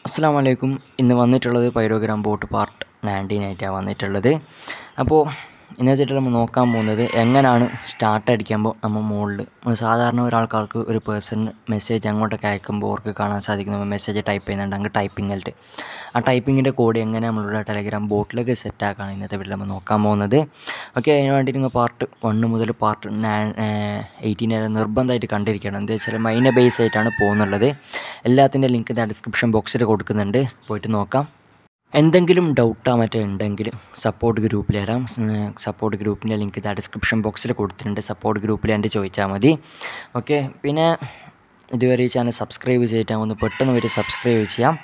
അസ്സലാമു അലൈക്കും. ഇന്ന് വന്നിട്ടുള്ളത് PyrogramBot പാർട്ട് 19 ആയിട്ടാണ് വന്നിട്ടുള്ളത്. അപ്പോൾ ഇന്ന് വെച്ചിട്ട് നമ്മൾ നോക്കാൻ പോകുന്നത് എങ്ങനെയാണ് സ്റ്റാർട്ട് അടിക്കുമ്പോൾ നമ്മൾ മുകളിൽ സാധാരണ ഒരാൾക്കാർക്ക് ഒരു പേഴ്സൺ മെസ്സേജ് അങ്ങോട്ടൊക്കെ അയക്കുമ്പോൾ അവർക്ക് കാണാൻ സാധിക്കുന്ന മെസ്സേജ് ടൈപ്പ് ചെയ്യുന്നുണ്ട്. അങ്ങ് ടൈപ്പിങ്ങിൽ ആ ടൈപ്പിങ്ങിൻ്റെ കോഡ് എങ്ങനെ നമ്മളുടെ ടെലഗ്രാം ബോട്ടിലേക്ക് സെറ്റാക്കാണ് ഇന്നത്തെ വീട്ടിൽ നമ്മൾ നോക്കാൻ പോകുന്നത്. ഓക്കെ, അതിന് വേണ്ടി നിങ്ങൾ പാർട്ട് 1 മുതൽ പാർട്ട് 18 വരെ നിർബന്ധമായിട്ട് കണ്ടിരിക്കണം. എന്താ വെച്ചാൽ മൈനെ ബേസ് ആയിട്ടാണ് പോകുന്നുള്ളത്. എല്ലാത്തിൻ്റെ ലിങ്ക് ഡിസ്ക്രിപ്ഷൻ ബോക്സിൽ കൊടുക്കുന്നുണ്ട്, പോയിട്ട് നോക്കാം. എന്തെങ്കിലും ഡൗട്ടോ മറ്റോ ഉണ്ടെങ്കിൽ സപ്പോർട്ട് ഗ്രൂപ്പിൽ തരാം. സപ്പോർട്ട് ഗ്രൂപ്പിൻ്റെ ലിങ്ക് ഡിസ്ക്രിപ്ഷൻ ബോക്സിൽ കൊടുത്തിട്ടുണ്ട്. സപ്പോർട്ട് ഗ്രൂപ്പിൽ എൻ്റെ ചോദിച്ചാൽ മതി. ഓക്കെ, പിന്നെ ഇതുവരെ ഈ ചാനൽ സബ്സ്ക്രൈബ് ചെയ്തിട്ടാൽ ഒന്ന് പെട്ടെന്ന് വരെ സബ്സ്ക്രൈബ് ചെയ്യാം.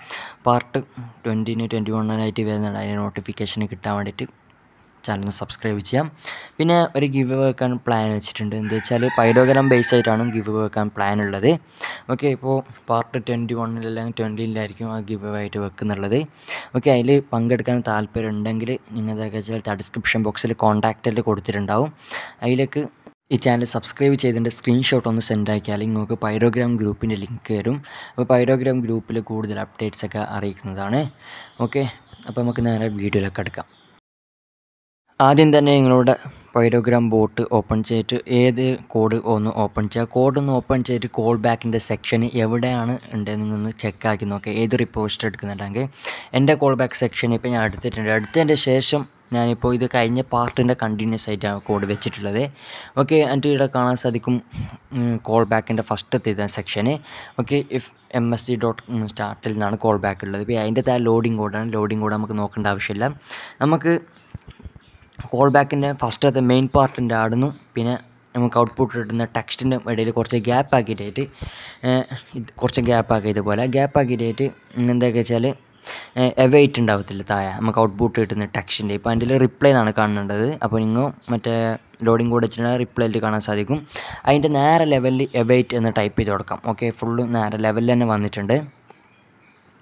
പാർട്ട് 20 21 വരുന്നുണ്ട്, അതിന് നോട്ടിഫിക്കേഷൻ കിട്ടാൻ വേണ്ടിയിട്ട് ചാനൽ സബ്സ്ക്രൈബ് ചെയ്യാം. പിന്നെ ഒരു ഗിവ് വെക്കാൻ പ്ലാൻ വെച്ചിട്ടുണ്ട്. എന്താ വെച്ചാൽ പൈരോഗ്രാം ബേസ് ആയിട്ടാണ് ഗിവ് വെക്കാൻ പ്ലാൻ ഉള്ളത്. ഓക്കെ, ഇപ്പോൾ പാർട്ട് 21 20 ആ ഗിവ് ആയിട്ട് വെക്കുന്നുള്ളത്. ഓക്കെ, അതിൽ പങ്കെടുക്കാൻ താല്പര്യം ഉണ്ടെങ്കിൽ നിങ്ങളതൊക്കെ വെച്ചാൽ ഡിസ്ക്രിപ്ഷൻ ബോക്സിൽ കോൺടാക്റ്റിൽ കൊടുത്തിട്ടുണ്ടാവും. അതിലേക്ക് ഈ ചാനൽ സബ്സ്ക്രൈബ് ചെയ്തതിൻ്റെ സ്ക്രീൻഷോട്ട് ഒന്ന് സെൻഡ് ആക്കിയാൽ നിങ്ങൾക്ക് പൈരോഗ്രാം ഗ്രൂപ്പിൻ്റെ ലിങ്ക് വരും. അപ്പോൾ പൈരോഗ്രാം ഗ്രൂപ്പിൽ കൂടുതൽ അപ്ഡേറ്റ്സൊക്കെ അറിയിക്കുന്നതാണ്. ഓക്കെ, അപ്പോൾ നമുക്ക് നേരെ വീഡിയോയിലേക്ക് എടുക്കാം. ആദ്യം തന്നെ നിങ്ങളുടെ PyrogramBot ഓപ്പൺ ചെയ്തിട്ട് ഏത് കോഡ് ഒന്ന് ഓപ്പൺ ചെയ്യുക. കോഡൊന്ന് ഓപ്പൺ ചെയ്തിട്ട് കോൾ ബാക്കിൻ്റെ സെക്ഷൻ എവിടെയാണ് ഉണ്ടെന്ന് നിങ്ങളൊന്ന് ചെക്കാക്കി നോക്കുക. ഏത് റിപ്പോസ്റ്റ് എടുക്കുന്നുണ്ടെങ്കിൽ എൻ്റെ കോൾ ബാക്ക് സെക്ഷൻ ഇപ്പോൾ ഞാൻ എടുത്തിട്ടുണ്ട്. എടുത്തതിൻ്റെ ശേഷം ഞാനിപ്പോൾ ഇത് കഴിഞ്ഞ പാർട്ടിൻ്റെ കണ്ടിന്യൂസ് ആയിട്ടാണ് കോഡ് വെച്ചിട്ടുള്ളത്. ഓക്കെ, എന്നിട്ട് ഇവിടെ കാണാൻ സാധിക്കും കോൾ ബാക്കിൻ്റെ ഫസ്റ്റത്തെ സെക്ഷന്. ഓക്കെ, ഇഫ് msg.startil നിന്നാണ് കോൾ ബാക്ക് ഉള്ളത്. ഇപ്പോൾ അതിൻ്റെ താഴെ ലോഡിങ് കോഡാണ്. ലോഡിങ് കോഡ് നമുക്ക് നോക്കേണ്ട ആവശ്യമില്ല. നമുക്ക് കോൾ ബാക്കിൻ്റെ ഫസ്റ്റത്തെ മെയിൻ പാർട്ടിൻ്റെ ആടുന്നു. പിന്നെ നമുക്ക് ഔട്ട്പുട്ട് കിട്ടുന്ന ടെക്സ്റ്റിൻ്റെ ഇടയിൽ കുറച്ച് ഗ്യാപ്പ് ആക്കിയിട്ട് കുറച്ച് ഗ്യാപ്പ് ആക്കിയതുപോലെ ഗ്യാപ്പ് ആക്കിയിട്ട് എന്തൊക്കെ വെച്ചാൽ എവൈറ്റ് ഉണ്ടാവത്തില്ല താഴെ നമുക്ക് ഔട്ട്പുട്ട് കിട്ടുന്ന ടെക്സ്റ്റിൻ്റെ. ഇപ്പോൾ അതിൻ്റെ റിപ്ലൈ എന്നാണ് കാണേണ്ടത്. അപ്പോൾ നിങ്ങൾ മറ്റേ ലോഡിങ് കോഡ് വെച്ചിട്ടുണ്ടെങ്കിൽ റിപ്ലൈയിൽ കാണാൻ സാധിക്കും. അതിൻ്റെ നേരെ ലെവലിൽ എവൈറ്റ് എന്ന് ടൈപ്പ് ചെയ്ത് കൊടുക്കാം. ഓക്കെ, ഫുള്ള് നേരെ ലെവലിൽ തന്നെ വന്നിട്ടുണ്ട്.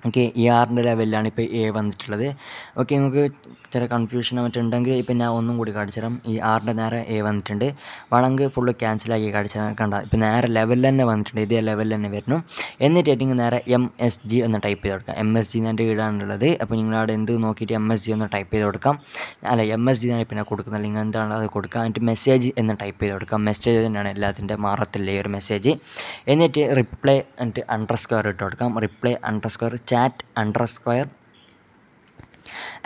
ഓക്കെ, ഈ ആറിൻ്റെ ലെവലിലാണ് ഇപ്പോൾ എ വന്നിട്ടുള്ളത്. ഓക്കെ, നിങ്ങൾക്ക് ചില കൺഫ്യൂഷനോ മറ്റുണ്ടെങ്കിൽ ഇപ്പോൾ ഞാൻ ഒന്നും കൂടി കാണിച്ചു തരാം. ഈ ആറിൻ്റെ നേരെ എ വന്നിട്ടുണ്ട്. വേണമെങ്കിൽ ഫുള്ള് ക്യാൻസലാക്കി കാണിച്ചു തരാം. കണ്ട, ഇപ്പോൾ നേരെ ലെവലിൽ തന്നെ വന്നിട്ടുണ്ട്. ഇതേ ലെവലിൽ തന്നെ വരുന്നു. എന്നിട്ട് നേരെ MSG എന്ന് ടൈപ്പ് ചെയ്ത് കൊടുക്കാം. MSG എൻ്റെ വീടാണുള്ളത്. അപ്പോൾ നിങ്ങളവിടെ എന്ത് നോക്കിയിട്ട് MSG എന്ന് ടൈപ്പ് ചെയ്ത് കൊടുക്കാം. അല്ല, MSG എന്നാണ് പിന്നെ കൊടുക്കുന്നത്. നിങ്ങൾ എന്താണ് അത് കൊടുക്കുക. എന്നിട്ട് മെസ്സേജ് എന്ന് ടൈപ്പ് ചെയ്ത് കൊടുക്കാം. മെസ്സേജ് തന്നെയാണ് എല്ലാത്തിൻ്റെ, മാറത്തില്ല ഈ ഒരു മെസ്സേജ്. എന്നിട്ട് റിപ്ലൈ എന്നിട്ട് _ ഇട്ട് കൊടുക്കാം. റിപ്ലൈ _ chat _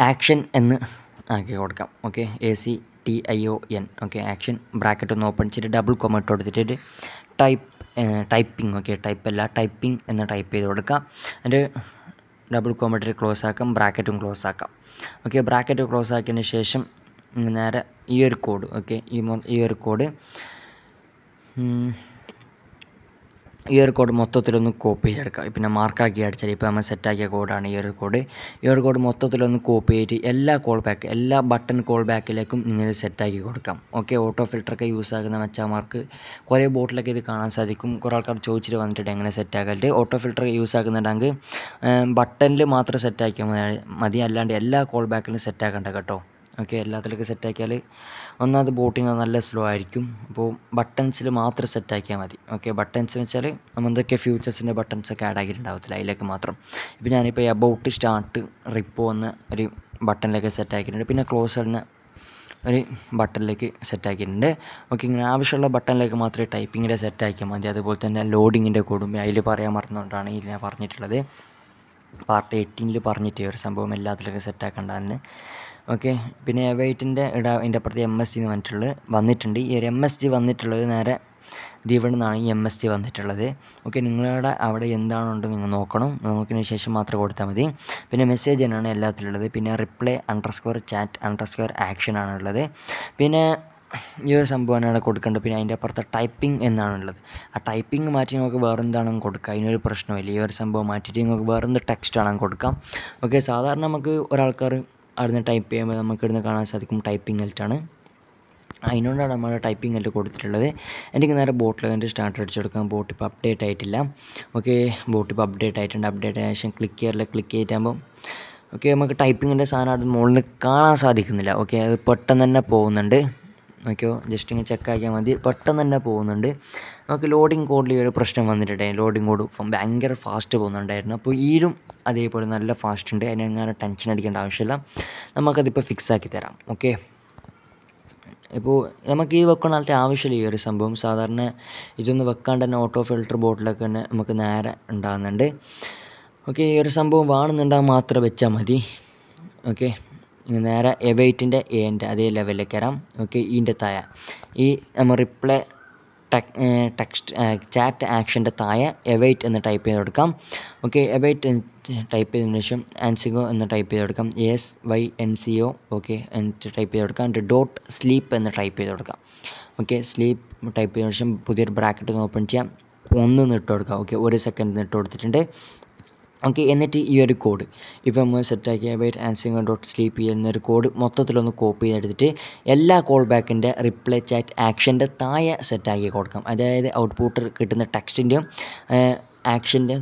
ആക്ഷൻ എന്ന് ആക്കി കൊടുക്കാം. Okay, ACTION. Okay, action bracket ഒന്ന് ഓപ്പൺ ചെയ്തിട്ട് ഡബിൾ കോമ ഇട്ട് കൊടുത്തിട്ട് ടൈപ്പിംഗ്. ഓക്കെ, ടൈപ്പിംഗ് എന്ന് ടൈപ്പ് ചെയ്ത് കൊടുക്കാം. അതിൻ്റെ ഡബിൾ കോമ ഇട്ടിട്ട് ക്ലോസ് ആക്കാം. ബ്രാക്കറ്റും ക്ലോസ് ആക്കാം. ഓക്കെ, ബ്രാക്കറ്റ് ക്ലോസ് ആക്കിയതിന് ശേഷം നേരെ ഈ ഒരു കോഡ്. ഓക്കെ, ഈ ഒരു കോഡ് മൊത്തത്തിലൊന്ന് കോപ്പി ചെയ്തെടുക്കാം. പിന്നെ മാർക്കാക്കി അടിച്ചാൽ ഇപ്പോൾ നമ്മൾ സെറ്റാക്കിയ കോഡാണ് ഈ ഒരു കോഡ് മൊത്തത്തിലൊന്ന് കോപ്പി ചെയ്തിട്ട് എല്ലാ ബട്ടൺ കോൾ ബാക്കിലേക്കും നിങ്ങൾ സെറ്റാക്കി കൊടുക്കാം. ഓക്കെ, ഓട്ടോ ഫിൽറ്ററൊക്കെ യൂസ് ആക്കുന്ന മച്ചാമാർക്ക് കുറേ ബോട്ടിലൊക്കെ ഇത് കാണാൻ സാധിക്കും. കുറേ ആൾക്കാർ ചോദിച്ചിട്ട് വന്നിട്ട് എങ്ങനെ സെറ്റാക്കലുണ്ട്. ഓട്ടോ ഫിൽറ്റർ യൂസ് ആക്കുന്നുണ്ടെങ്കിൽ ബട്ടണിൽ മാത്രം സെറ്റാക്കിയാൽ മതി, അല്ലാണ്ട് എല്ലാ കോൾ ബാക്കിലും സെറ്റാക്കണ്ട കേട്ടോ. ഓക്കെ, എല്ലാത്തിലേക്ക് സെറ്റാക്കിയാൽ ഒന്നാമത് ബോട്ടിങ് നല്ല സ്ലോ ആയിരിക്കും. അപ്പോൾ ബട്ടൺസിൽ മാത്രം സെറ്റാക്കിയാൽ മതി. ഓക്കെ, ബട്ടൺസ് എന്ന് വെച്ചാൽ നമ്മൾ എന്തൊക്കെ ഫ്യൂച്ചേഴ്സിൻ്റെ ബട്ടൺസൊക്കെ ആഡ് ആക്കിയിട്ടുണ്ടാവത്തില്ല, അതിലേക്ക് മാത്രം. ഇപ്പോൾ ഞാനിപ്പോൾ അബൌട്ട് സ്റ്റാർട്ട് റിപ്പോ എന്ന ഒരു ബട്ടണിലേക്ക് സെറ്റാക്കിയിട്ടുണ്ട്. പിന്നെ ക്ലോസ് എന്ന ഒരു ബട്ടണിലേക്ക് സെറ്റാക്കിയിട്ടുണ്ട്. ഓക്കെ, ഇങ്ങനെ ആവശ്യമുള്ള ബട്ടണിലേക്ക് മാത്രമേ ടൈപ്പിങ്ങിൻ്റെ സെറ്റാക്കിയാൽ മതി. അതുപോലെ തന്നെ ലോഡിങ്ങിൻ്റെ കോഡും അതിൽ പറയാൻ മറന്നുകൊണ്ടാണ് ഇതിൽ ഞാൻ പറഞ്ഞിട്ടുള്ളത്. പാർട്ട് 18 പറഞ്ഞിട്ട് ഒരു സംഭവം എല്ലാത്തിലൊക്കെ സെറ്റാക്കേണ്ടതാണ്. ഓക്കെ, പിന്നെ എവൈറ്റിൻ്റെ അതിൻ്റെ അപ്പുറത്ത് MSG എന്ന് വന്നിട്ടുണ്ട്. ഈ ഒരു MSG വന്നിട്ടുള്ളത് നേരെ ഇവിടെ നിന്നാണ് ഈ MSG വന്നിട്ടുള്ളത്. ഓക്കെ, നിങ്ങളുടെ അവിടെ എന്താണുണ്ട് നിങ്ങൾ നോക്കണം. നോക്കിയതിന് ശേഷം മാത്രം കൊടുത്താൽ മതി. പിന്നെ മെസ്സേജ് തന്നെയാണ് എല്ലാത്തിലുള്ളത്. പിന്നെ റിപ്ലൈ _ chat _ ആക്ഷൻ ആണുള്ളത്. പിന്നെ ഈ ഒരു സംഭവമാണ് അവിടെ കൊടുക്കേണ്ടത്. പിന്നെ അതിൻ്റെ അപ്പുറത്ത് ടൈപ്പിംഗ് എന്നാണുള്ളത്. ആ ടൈപ്പിംഗ് മാറ്റി നമുക്ക് വേറെ എന്താണെന്ന് കൊടുക്കാം. അതിനൊരു പ്രശ്നമില്ല. ഈ ഒരു സംഭവം മാറ്റിയിട്ട് നിങ്ങൾക്ക് വേറെ എന്ത് ടെക്സ്റ്റ് ആണെന്ന് കൊടുക്കാം. ഓക്കെ, സാധാരണ നമുക്ക് ഒരാൾക്കാർ അവിടുന്ന് ടൈപ്പ് ചെയ്യുമ്പോൾ നമുക്ക് ഇവിടുന്ന് കാണാൻ സാധിക്കും ടൈപ്പിംഗ് എൽറ്റാണ്. അതിനോടാണ് നമ്മൾ ടൈപ്പിംഗ് എൽറ്റ് കൊടുത്തിട്ടുള്ളത്. എനിക്ക് നേരെ ബോട്ടിൽ സ്റ്റാർട്ട് അടിച്ചെടുക്കാം. ബോട്ട് ഇപ്പോൾ അപ്ഡേറ്റ് ആയിട്ടില്ല. ഓക്കെ, ബോട്ട് ഇപ്പോൾ അപ്ഡേറ്റ് ആയിട്ടുണ്ട്. അപ്ഡേറ്റ് ആയ ശേഷം ക്ലിക്ക് ചെയ്തിട്ടാകുമ്പോൾ ഓക്കെ നമുക്ക് ടൈപ്പിങ്ങിൻ്റെ സാധനം അവിടെ മുകളിൽ കാണാൻ സാധിക്കുന്നില്ല. ഓക്കെ, അത് പെട്ടെന്ന് തന്നെ പോകുന്നുണ്ട്. ഓക്കെ, ജസ്റ്റ് ഇങ്ങനെ ചെക്കാക്കിയാൽ മതി. പെട്ടെന്ന് തന്നെ പോകുന്നുണ്ട്. നമുക്ക് ലോഡിങ് കോഡിൽ ഒരു പ്രശ്നം വന്നിട്ടുണ്ടായിരുന്നു. ലോഡിങ് കോഡ് ഭയങ്കര ഫാസ്റ്റ് പോകുന്നുണ്ടായിരുന്നു. അപ്പോൾ ഈലും അതേപോലെ നല്ല ഫാസ്റ്റ് ഉണ്ട്. അതിനങ്ങനെ ടെൻഷൻ അടിക്കേണ്ട ആവശ്യമില്ല. നമുക്കതിപ്പോൾ ഫിക്സ് ആക്കി തരാം. ഓക്കെ, ഇപ്പോൾ നമുക്ക് ഈ വെക്കണായിട്ട് ആവശ്യമില്ല ഈ ഒരു സംഭവം. സാധാരണ ഇതൊന്ന് വെക്കാണ്ട് തന്നെ ഓട്ടോ ഫിൽറ്റർ ബോട്ടിലൊക്കെ തന്നെ നമുക്ക് നേരെ ഉണ്ടാകുന്നുണ്ട്. ഓക്കെ, ഈ ഒരു സംഭവം വേണമെന്നുണ്ടാകാൻ മാത്രം വെച്ചാൽ മതി. ഓക്കെ, നേരെ എവൈറ്റിൻ്റെ എൻ്റെ അതേ ലെവലിലേക്ക് വരാം. ഓക്കെ, ഇതിൻ്റെ താഴെ ഈ നമ്മൾ റിപ്ലൈ ടെക്സ്റ്റ് ചാറ്റ് ആക്ഷൻ്റെ താഴെ എവൈറ്റ് എന്ന് ടൈപ്പ് ചെയ്ത് കൊടുക്കാം. ഓക്കെ, എവൈറ്റ് ടൈപ്പ് ചെയ്തതിന് ശേഷം ആൻസിഗോ എന്ന് ടൈപ്പ് ചെയ്ത് കൊടുക്കാം. SYNCO. ഓക്കെ, എന്നിട്ട് ടൈപ്പ് ചെയ്ത് കൊടുക്കാം. എന്നിട്ട് ഡോട്ട് സ്ലീപ്പ് എന്ന് ടൈപ്പ് ചെയ്ത് കൊടുക്കാം. ഓക്കെ, സ്ലീപ്പ് ടൈപ്പ് ചെയ്തതിന് ശേഷം പുതിയൊരു ബ്രാക്കറ്റ് ഓപ്പൺ ചെയ്യാം. 1 ഇട്ട് കൊടുക്കാം. ഓക്കെ, 1 സെക്കൻഡ് ഇട്ട് കൊടുത്തിട്ടുണ്ട്. ഓക്കെ, എന്നിട്ട് ഈ ഒരു കോഡ് ഇപ്പോൾ നമ്മൾ സെറ്റാക്കിയ വെയിറ്റ് ആൻസിങ് ഡോട്ട് സ്ലീപ്പ് എന്നൊരു കോഡ് മൊത്തത്തിലൊന്ന് കോപ്പി ചെയ്തെടുത്തിട്ട് എല്ലാ കോൾ ബാക്കിൻ്റെ റിപ്ലൈ ചാറ്റ് ആക്ഷൻ്റെ താഴെ സെറ്റാക്കി കൊടുക്കാം. അതായത് ഔട്ട്പുട്ട് കിട്ടുന്ന ടെക്സ്റ്റിൻ്റെയും ആക്ഷൻ്റെ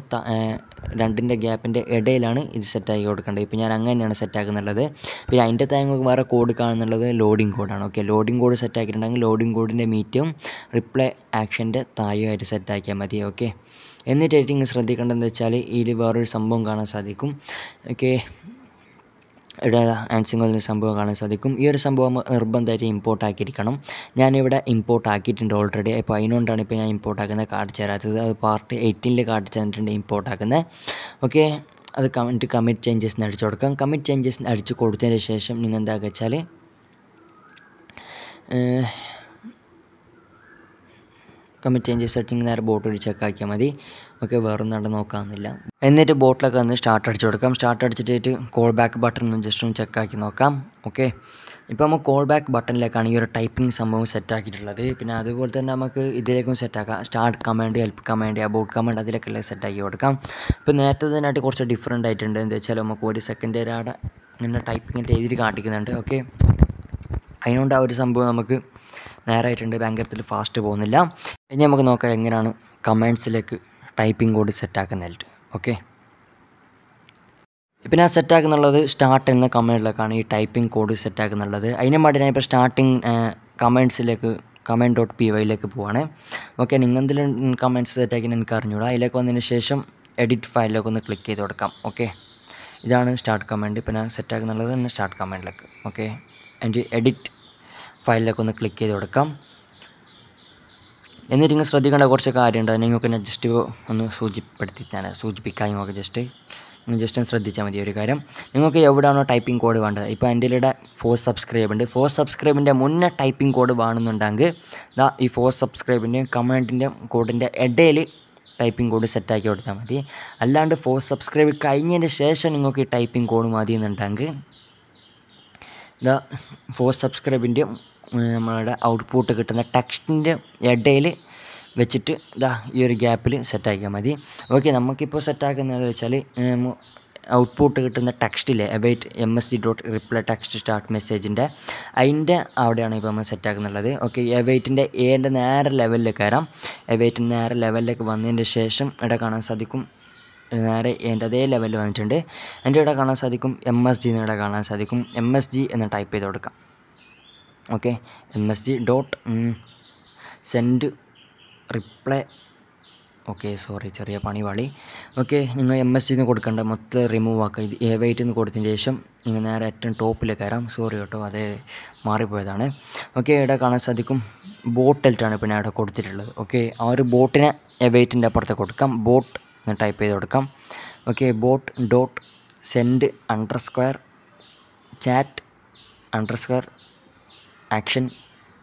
രണ്ടിൻ്റെ ഗ്യാപ്പിൻ്റെ ഇടയിലാണ് ഇത് സെറ്റാക്കി കൊടുക്കേണ്ടത്. ഇപ്പോൾ ഞാൻ അങ്ങനെയാണ് സെറ്റാക്കുന്നുള്ളത്. പിന്നെ അതിൻ്റെ താഴെ വേറെ കോഡ് കാണുന്നുള്ളത് ലോഡിങ് കോഡാണ്. ഓക്കെ, ലോഡിങ് കോഡ് സെറ്റാക്കിയിട്ടുണ്ടെങ്കിൽ ലോഡിങ് കോഡിൻ്റെ മീറ്റും റിപ്ലൈ ആക്ഷൻ്റെ താഴെയായിട്ട് സെറ്റാക്കിയാൽ മതി. ഓക്കെ, എന്നിട്ട് ഏറ്റവും ശ്രദ്ധിക്കേണ്ടതെന്ന് വെച്ചാൽ ഇതിൽ വേറൊരു സംഭവം കാണാൻ സാധിക്കും. ഓക്കെ, ഇവിടെ ആൻസിങ്ങിൽ സംഭവം കാണാൻ സാധിക്കും. ഈ ഒരു സംഭവം നിർബന്ധമായിട്ട് ഇമ്പോർട്ട് ആക്കിയിരിക്കണം. ഞാനിവിടെ ഇമ്പോർട്ട് ആക്കിയിട്ടുണ്ട് ഓൾറെഡി. അപ്പോൾ അതിനുകൊണ്ടാണ് ഇപ്പോൾ ഞാൻ ഇമ്പോർട്ട് ആക്കുന്നത് കാണിച്ചു തരാത്തത്. അത് പാർട്ട് 18 കാണിച്ചു തന്നിട്ടുണ്ട് ഇമ്പോർട്ട് ആക്കുന്നത്. ഓക്കെ, അത് കമ്മിറ്റ് ചേഞ്ചസിന് അടിച്ചു കൊടുക്കാം. കമ്മിറ്റ് ചേഞ്ചസിന് അടിച്ച് കൊടുത്തതിന് ശേഷം നിങ്ങൾ എന്താക്കുക വെച്ചാൽ കമ്മിറ്റ് ചേഞ്ചസ് അടിച്ചെങ്കിൽ നേരെ ബോട്ട് വഴി ചെക്കാക്കിയാൽ മതി. ഓക്കെ, വേറൊന്നും അവിടെ നോക്കാമെന്നില്ല. എന്നിട്ട് ബോട്ടിലൊക്കെ ഒന്ന് സ്റ്റാർട്ട് അടിച്ച് കൊടുക്കാം. സ്റ്റാർട്ട് അടിച്ചിട്ട് കോൾ ബാക്ക് ബട്ടൺ ഒന്ന് ജസ്റ്റ് ഒന്ന് ചെക്കാക്കി നോക്കാം. ഓക്കെ, ഇപ്പോൾ നമ്മൾ കോൾ ബാക്ക് ബട്ടണിലേക്കാണ് ഈ ഒരു ടൈപ്പിംഗ് സംഭവം സെറ്റാക്കിയിട്ടുള്ളത്. പിന്നെ അതുപോലെ തന്നെ നമുക്ക് ഇതിലേക്കും സെറ്റാക്കാം. Start command, help command, about command അതിലേക്കെല്ലാം സെറ്റാക്കി കൊടുക്കാം. ഇപ്പോൾ നേരത്തെ തന്നെയായിട്ട് കുറച്ച് ഡിഫറെൻ്റ് ആയിട്ടുണ്ട്. എന്താ വെച്ചാൽ നമുക്ക് 1 സെക്കൻഡ് അവിടെ ഇങ്ങനെ ടൈപ്പിങ്ങിൻ്റെ എഴുതി കാണിക്കുന്നുണ്ട്. ഓക്കെ, അതിനുകൊണ്ട് ആ ഒരു സംഭവം നമുക്ക് നേരായിട്ടുണ്ട്. ഭയങ്കരത്തിൽ ഫാസ്റ്റ് പോകുന്നില്ല. ഇനി നമുക്ക് നോക്കാം എങ്ങനെയാണ് കമാൻഡ്സിലേക്ക് ടൈപ്പിംഗ് കോഡ് സെറ്റാക്കുന്നതായിട്ട്. ഓക്കെ, ഇപ്പം ഞാൻ സെറ്റാക്കുന്നുള്ളത് സ്റ്റാർട്ട് എന്ന കമാൻഡിലേക്കാണ് ഈ ടൈപ്പിംഗ് കോഡ് സെറ്റാക്കുന്നുള്ളത്. അതിന് വേണ്ടി ഞാൻ ഇപ്പോൾ സ്റ്റാർട്ടിങ് കമാൻഡ്സിലേക്ക് command.py പോവാണ്. ഓക്കെ, നിങ്ങൾ എന്തെങ്കിലും കമാൻഡ്സ് സെറ്റാക്കി എനിക്ക് അറിഞ്ഞൂടാ. അതിലേക്ക് വന്നതിന് ശേഷം എഡിറ്റ് ഫയലിലേക്ക് ഒന്ന് ക്ലിക്ക് ചെയ്ത് കൊടുക്കാം. ഓക്കെ, ഇതാണ് സ്റ്റാർട്ട് കമാൻഡ്. ഇപ്പോൾ ഞാൻ സെറ്റാക്കുന്നുള്ളത് തന്നെ സ്റ്റാർട്ട് കമാൻഡിലേക്ക്. ഓക്കെ, അതിൻ്റെ എഡിറ്റ് ഫയലിലേക്ക് ഒന്ന് ക്ലിക്ക് ചെയ്ത് കൊടുക്കാം. എന്നിട്ട് നിങ്ങൾ ശ്രദ്ധിക്കേണ്ട കുറച്ച് കാര്യമുണ്ട്. നിങ്ങൾക്ക് ഞാൻ ജസ്റ്റ് ഒന്ന് സൂചിപ്പിക്കാൻ നിങ്ങൾക്ക് ജസ്റ്റ് ഒന്ന് ശ്രദ്ധിച്ചാൽ മതി ഒരു കാര്യം. നിങ്ങൾക്ക് എവിടെയാണോ ടൈപ്പിംഗ് കോഡ് വേണ്ടത്, ഇപ്പോൾ എൻ്റെ ഇവിടെ 4 സബ്സ്ക്രൈബ് ഉണ്ട്. 4 സബ്സ്ക്രൈബിൻ്റെ മുന്നേ ടൈപ്പിംഗ് കോഡ് വേണമെന്നുണ്ടെങ്കിൽ ഈ 4 സബ്സ്ക്രൈബിൻ്റെയും കമാൻഡിൻ്റെ കോഡിൻ്റെ ഇടയിൽ ടൈപ്പിംഗ് കോഡ് സെറ്റാക്കി കൊടുത്താൽ മതി. അല്ലാണ്ട് 4 സബ്സ്ക്രൈബ് കഴിഞ്ഞതിന് ശേഷം നിങ്ങൾക്ക് ഈ ടൈപ്പിംഗ് കോഡ് മതി എന്നുണ്ടെങ്കിൽ 4 സബ്സ്ക്രൈബിൻ്റെയും നമ്മളുടെ ഔട്ട്പുട്ട് കിട്ടുന്ന ടെക്സ്റ്റിൻ്റെ ഇടയിൽ വെച്ചിട്ട് ഈ ഒരു ഗ്യാപ്പിൽ സെറ്റാക്കിയാൽ മതി. ഓക്കെ, നമുക്കിപ്പോൾ സെറ്റാക്കുന്നത് വെച്ചാൽ ഔട്ട്പുട്ട് കിട്ടുന്ന ടെക്സ്റ്റിലെ അവൈറ്റ് msg.reply ടെക്സ്റ്റ് സ്റ്റാർട്ട് മെസ്സേജിൻ്റെ അതിൻ്റെ അവിടെയാണ് ഇപ്പോൾ നമ്മൾ സെറ്റാക്കുന്നുള്ളത്. ഓക്കെ, അവൈറ്റിൻ്റെ എൻ്റെ നേരെ ലെവലിലേക്ക് വരാം. അവൈറ്റിൻ്റെ നേരെ ലെവലിലേക്ക് വന്നതിന് ശേഷം ഇവിടെ കാണാൻ സാധിക്കും നേരെ എൻ്റെ അതേ ലെവലിൽ വന്നിട്ടുണ്ട്. എൻ്റെ ഇവിടെ കാണാൻ സാധിക്കും MSG എന്ന് ഇവിടെ കാണാൻ സാധിക്കും. MSG എന്ന് ടൈപ്പ് ചെയ്ത് കൊടുക്കാം. Okay, MSG.send reply. Okay, sorry, ചെറിയ പണി പാളി. ഓക്കെ, നിങ്ങൾ MSG എന്ന് കൊടുക്കേണ്ട മൊത്തം റിമൂവ് ആക്കുക. ഇത് A8 എന്ന് കൊടുത്തതിന് ശേഷം നിങ്ങൾ നേരെ ഏറ്റവും ടോപ്പിലേക്ക് കയറാം. സോറി കേട്ടോ, അതേ മാറിപ്പോയതാണ്. ഓക്കെ, ഇവിടെ കാണാൻ സാധിക്കും ബോട്ടെൽറ്റാണ് ഇപ്പോൾ ഞാൻ ഇവിടെ കൊടുത്തിട്ടുള്ളത്. ഓക്കെ, ആ ഒരു ബോട്ടിനെ A8ൻ്റെ അപ്പുറത്ത് കൊടുക്കാം. ബോട്ട് എന്ന് ടൈപ്പ് ചെയ്ത് കൊടുക്കാം. ഓക്കെ, bot.send _chat_ ആക്ഷൻ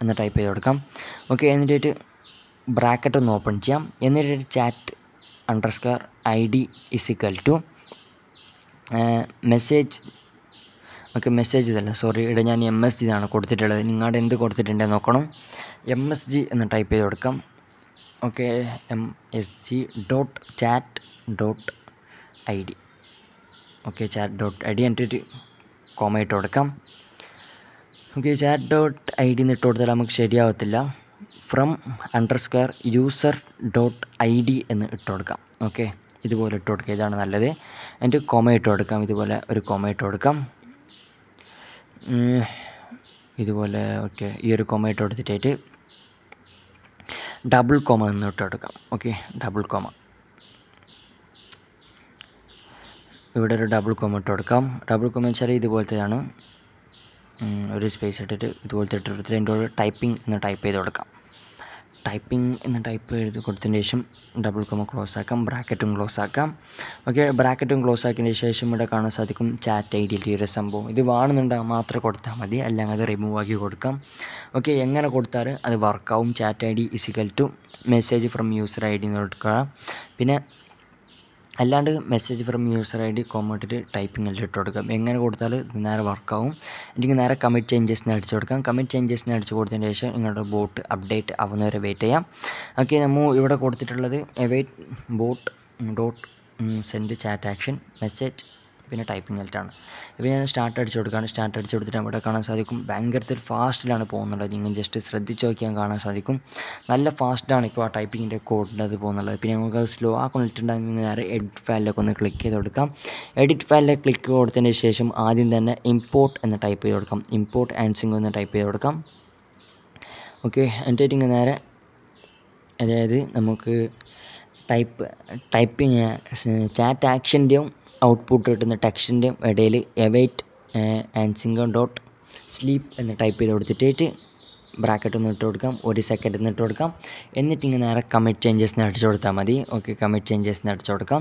എന്ന് ടൈപ്പ് ചെയ്ത് കൊടുക്കാം. ഓക്കെ, എന്നിട്ട് ബ്രാക്കറ്റ് ഒന്ന് ഓപ്പൺ ചെയ്യാം. എന്നിട്ട് chat_id = മെസ്സേജ്. ഓക്കെ, മെസ്സേജ് ഇതല്ല, സോറി, ഇവിടെ ഞാൻ MSG എന്നാണ് കൊടുത്തിട്ടുള്ളത്. നിങ്ങളുടെ എന്ത് കൊടുത്തിട്ടുണ്ടെന്ന് നോക്കണം. MSG എന്ന് ടൈപ്പ് ചെയ്ത് കൊടുക്കാം. Okay, MSG.chat.id. ഓക്കെ, chat.id എന്നിട്ട് കോമ ഇട്ട് കൊടുക്കാം. ഓക്കെ, chat.id എന്ന് ഇട്ട് കൊടുത്താൽ നമുക്ക് ശരിയാവത്തില്ല. from_user.id എന്ന് ഇട്ട് കൊടുക്കാം. ഓക്കെ, ഇതുപോലെ ഇട്ട് കൊടുക്കുക, ഇതാണ് നല്ലത്. എന്നിട്ട് കോമ ഇട്ട് കൊടുക്കാം. ഇതുപോലെ ഒരു കോമ ഇട്ട് കൊടുക്കാം. ഇതുപോലെ. ഓക്കെ, ഈ ഒരു കോമ ഇട്ട് കൊടുത്തിട്ടായിട്ട് ഡബിൾ കോമ എന്ന് ഇട്ട് കൊടുക്കാം. ഓക്കെ, ഡബിൾ കോമ, ഇവിടെ ഒരു ഡബിൾ കോമ ഇട്ട് കൊടുക്കാം. ഡബിൾ കോമ വെച്ചാൽ ഇതുപോലത്തെയാണ്, ഒരു സ്പേസ് ഇട്ടിട്ട് ഇതുപോലത്തെ ഇട്ടിട്ട് അതിൻ്റെ കൂടെ ടൈപ്പിംഗ് എന്ന് ടൈപ്പ് ചെയ്ത് കൊടുക്കാം. ടൈപ്പിംഗ് എന്ന് ടൈപ്പ് ചെയ്ത് കൊടുത്തതിന് ശേഷം ഡബിൾ കോമ ക്ലോസ് ആക്കാം, ബ്രാക്കറ്റും ക്ലോസ് ആക്കാം. ഓക്കെ, ബ്രാക്കറ്റും ക്ലോസ് ആക്കിയതിന് ശേഷം ഇവിടെ കാണാൻ സാധിക്കും ചാറ്റ് ഐ ഡിയിൽ ഈ ഒരു സംഭവം. ഇത് വേണമെന്നുണ്ടെങ്കിൽ മാത്രം കൊടുത്താൽ മതി, അല്ലെങ്കിൽ അത് റിമൂവ് ആക്കി കൊടുക്കാം. ഓക്കെ, എങ്ങനെ കൊടുത്താൽ അത് വർക്കാവും? Chat I D is equal to message from user I D എന്ന് കൊടുക്കുക. പിന്നെ അല്ലാണ്ട് message from user I D കോമട്ടിട്ട് ടൈപ്പിംഗ് എല്ലാം ഇട്ട് കൊടുക്കാം. എങ്ങനെ കൊടുത്താൽ ഇത് നേരെ വർക്കാവും. എനിക്ക് നേരെ കമ്മിറ്റ് ചേഞ്ചസിന് അടിച്ചു കൊടുക്കാം. കമ്മിറ്റ് ചേഞ്ചസിന് അടിച്ചു കൊടുത്തതിന് ശേഷം നിങ്ങളുടെ ബോട്ട് അപ്ഡേറ്റ് ആവുന്നവരെ വെയിറ്റ് ചെയ്യാം. ഓക്കെ, നമ്മൾ ഇവിടെ കൊടുത്തിട്ടുള്ളത് await boat dot send chat action message പിന്നെ ടൈപ്പിംഗ് ആയിട്ടാണ്. ഇപ്പോൾ ഞാൻ സ്റ്റാർട്ട് അടിച്ചു കൊടുക്കുകയാണ്. സ്റ്റാർട്ട് അടിച്ചു കൊടുത്തിട്ട് ഇവിടെ കാണാൻ സാധിക്കും ഭയങ്കരത്തിൽ ഫാസ്റ്റിലാണ് പോകുന്നുള്ളത്. നിങ്ങൾ ജസ്റ്റ് ശ്രദ്ധിച്ച് നോക്കിയാൽ കാണാൻ സാധിക്കും നല്ല ഫാസ്റ്റാണ് ഇപ്പോൾ ആ ടൈപ്പിങ്ങിൻ്റെ കോഡിൻ്റെ അത് പോകുന്നുള്ളത്. പിന്നെ നമുക്ക് അത് സ്ലോ ആക്കിയിട്ടുണ്ടെങ്കിൽ നേരെ എഡിറ്റ് ഫയലിലേക്ക് ഒന്ന് ക്ലിക്ക് ചെയ്ത് കൊടുക്കാം. എഡിറ്റ് ഫയലിലേക്ക് ക്ലിക്ക് കൊടുത്തതിന് ശേഷം ആദ്യം തന്നെ ഇമ്പോർട്ട് എന്ന് ടൈപ്പ് ചെയ്ത് കൊടുക്കാം. ഇമ്പോർട്ട് ആൻസിങ് എന്ന് ടൈപ്പ് ചെയ്ത് കൊടുക്കാം. ഓക്കെ, എന്നിട്ട് നേരെ അതായത് നമുക്ക് ടൈപ്പിങ് ചാറ്റ് ആക്ഷൻ്റെയും ഔട്ട്പുട്ട് കിട്ടുന്ന ടെക്സ്റ്റിൻ്റെയും ഇടയിൽ എവൈറ്റ് ആൻസിങ് ഡോട്ട് സ്ലീപ്പ് എന്ന് ടൈപ്പ് ചെയ്ത് കൊടുത്തിട്ട് ബ്രാക്കറ്റ് ഒന്ന് ഇട്ട് കൊടുക്കാം. 1 സെക്കൻഡ് എന്ന് ഇട്ട് കൊടുക്കാം. എന്നിട്ട് നേരെ കമ്മിറ്റ് ചേഞ്ചസിന് അടിച്ചു കൊടുത്താൽ മതി. ഓക്കെ, കമ്മിറ്റ് ചേഞ്ചസിന് അടിച്ചു കൊടുക്കാം.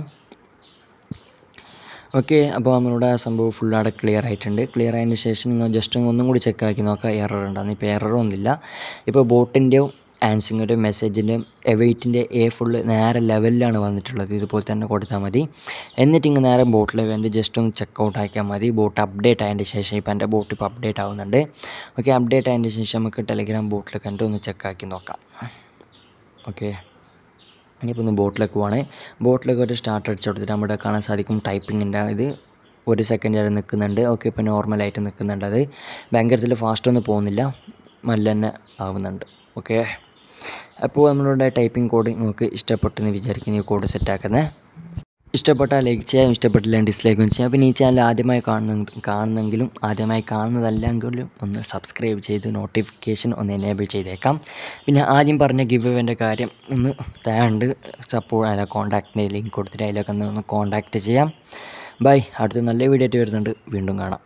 ഓക്കെ, അപ്പോൾ നമ്മളുടെ സംഭവം ഫുള്ളാടെ ക്ലിയർ ആയിട്ടുണ്ട്. ക്ലിയർ ആയതിന് ശേഷം നിങ്ങൾ ജസ്റ്റ് ഒന്നും കൂടി ചെക്ക് ആക്കി നോക്കാം എറർ ഉണ്ടെന്ന്. ഇപ്പോൾ എററൊന്നുമില്ല. ഇപ്പോൾ ബോട്ടിൻ്റെയും ആൻസിങ്ങിൻ്റെയും മെസ്സേജിൻ്റെയും എവൈറ്റിൻ്റെ ഫുള്ള് നേരെ ലെവലിലാണ് വന്നിട്ടുള്ളത്. ഇതുപോലെ തന്നെ കൊടുത്താൽ മതി. എന്നിട്ട് നേരെ ബോട്ടിലേക്ക് വേണ്ടി ജസ്റ്റ് ഒന്ന് ചെക്ക് ഔട്ട് ആക്കിയാൽ മതി. ബോട്ട് അപ്ഡേറ്റ് ആയതിൻ്റെ ശേഷം ഇപ്പോൾ എൻ്റെ ബോട്ട് ഇപ്പോൾ അപ്ഡേറ്റ് ആവുന്നുണ്ട്. ഓക്കെ, അപ്ഡേറ്റ് ആയതിൻ്റെ ശേഷം നമുക്ക് ടെലഗ്രാം ബോട്ടിൽ കണ്ട് ഒന്ന് ചെക്ക് ആക്കി നോക്കാം. ഓക്കെ, ഇനിയിപ്പോൾ ഒന്ന് ബോട്ടിലേക്ക് പോവാണ്. ബോട്ടിലേക്ക് ഒരു സ്റ്റാർട്ട് അടിച്ച് കൊടുത്തിട്ട് നമ്മുടെ കാണാൻ സാധിക്കും ടൈപ്പിങ്ങിൻ്റെ ഇത് 1 സെക്കൻഡ് വരെ നിൽക്കുന്നുണ്ട്. ഓക്കെ, ഇപ്പോൾ നോർമലായിട്ട് നിൽക്കുന്നുണ്ട്. അത് ഭയങ്കരത്തിൽ ഫാസ്റ്റൊന്നും പോകുന്നില്ല, നല്ല തന്നെ ആവുന്നുണ്ട്. ഓക്കെ, അപ്പോൾ നമ്മളുടെ ടൈപ്പിംഗ് കോഡ് നിങ്ങൾക്ക് ഇഷ്ടപ്പെട്ടെന്ന് വിചാരിക്കുന്ന ഈ കോഡ് സെറ്റാക്കുന്നത്. ഇഷ്ടപ്പെട്ടാൽ ലൈക്ക് ചെയ്യാം, ഇഷ്ടപ്പെട്ടില്ല ഡിസ്ലൈക്കും ചെയ്യാം. പിന്നെ ഈ ചാനൽ ആദ്യമായി കാണുന്നെങ്കിലും ആദ്യമായി കാണുന്നതല്ലെങ്കിലും ഒന്ന് സബ്സ്ക്രൈബ് ചെയ്ത് നോട്ടിഫിക്കേഷൻ ഒന്ന് എനേബിൾ ചെയ്തേക്കാം. പിന്നെ ആദ്യം പറഞ്ഞ ഗിവ് അവേൻ്റെ കാര്യം ഒന്ന് താണ്ട് സപ്പോർട്ട് കോൺടാക്റ്റിൻ്റെ ലിങ്ക് കൊടുത്തിട്ട് അതിലൊക്കെ ഒന്ന് കോൺടാക്റ്റ് ചെയ്യാം. ബൈ, അടുത്ത നല്ല വീഡിയോ ആയിട്ട് വരുന്നുണ്ട്. വീണ്ടും കാണാം.